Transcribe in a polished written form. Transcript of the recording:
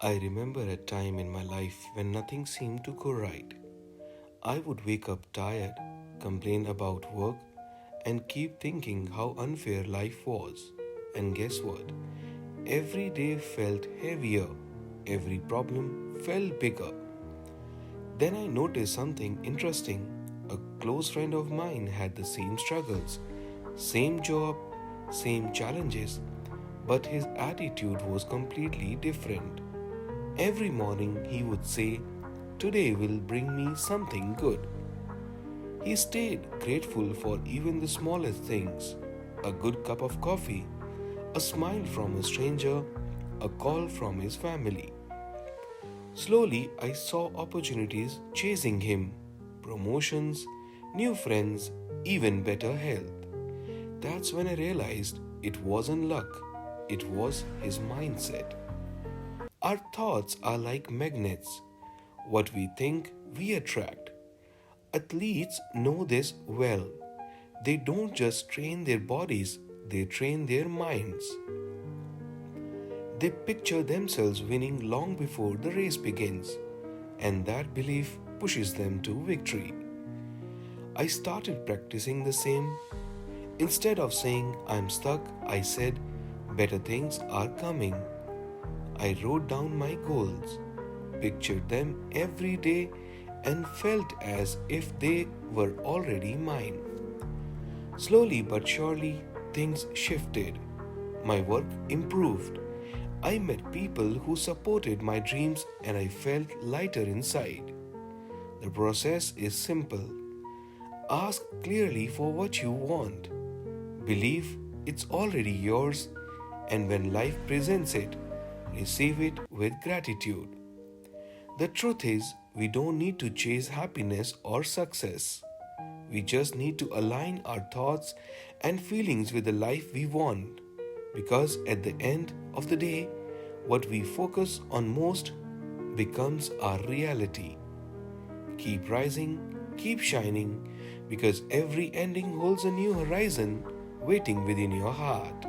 I remember a time in my life when nothing seemed to go right. I would wake up tired, complain about work, and keep thinking how unfair life was. And guess what? Every day felt heavier, every problem felt bigger. Then I noticed something interesting. A close friend of mine had the same struggles, same job, same challenges, but his attitude was completely different. Every morning he would say, "Today will bring me something good." He stayed grateful for even the smallest things: a good cup of coffee, a smile from a stranger, a call from his family. Slowly, I saw opportunities chasing him: promotions, new friends, even better health. That's when I realized it wasn't luck, it was his mindset. Our thoughts are like magnets. What we think, we attract. Athletes know this well. They don't just train their bodies, they train their minds. They picture themselves winning long before the race begins, and that belief pushes them to victory. I started practicing the same. Instead of saying "I'm stuck," I said "better things are coming." I wrote down my goals, pictured them every day, and felt as if they were already mine. Slowly but surely, things shifted. My work improved. I met people who supported my dreams and I felt lighter inside. The process is simple. Ask clearly for what you want. Believe it's already yours, and when life presents it, receive it with gratitude. The truth is, we don't need to chase happiness or success. We just need to align our thoughts and feelings with the life we want. Because at the end of the day, what we focus on most becomes our reality. Keep rising, keep shining, because every ending holds a new horizon waiting within your heart.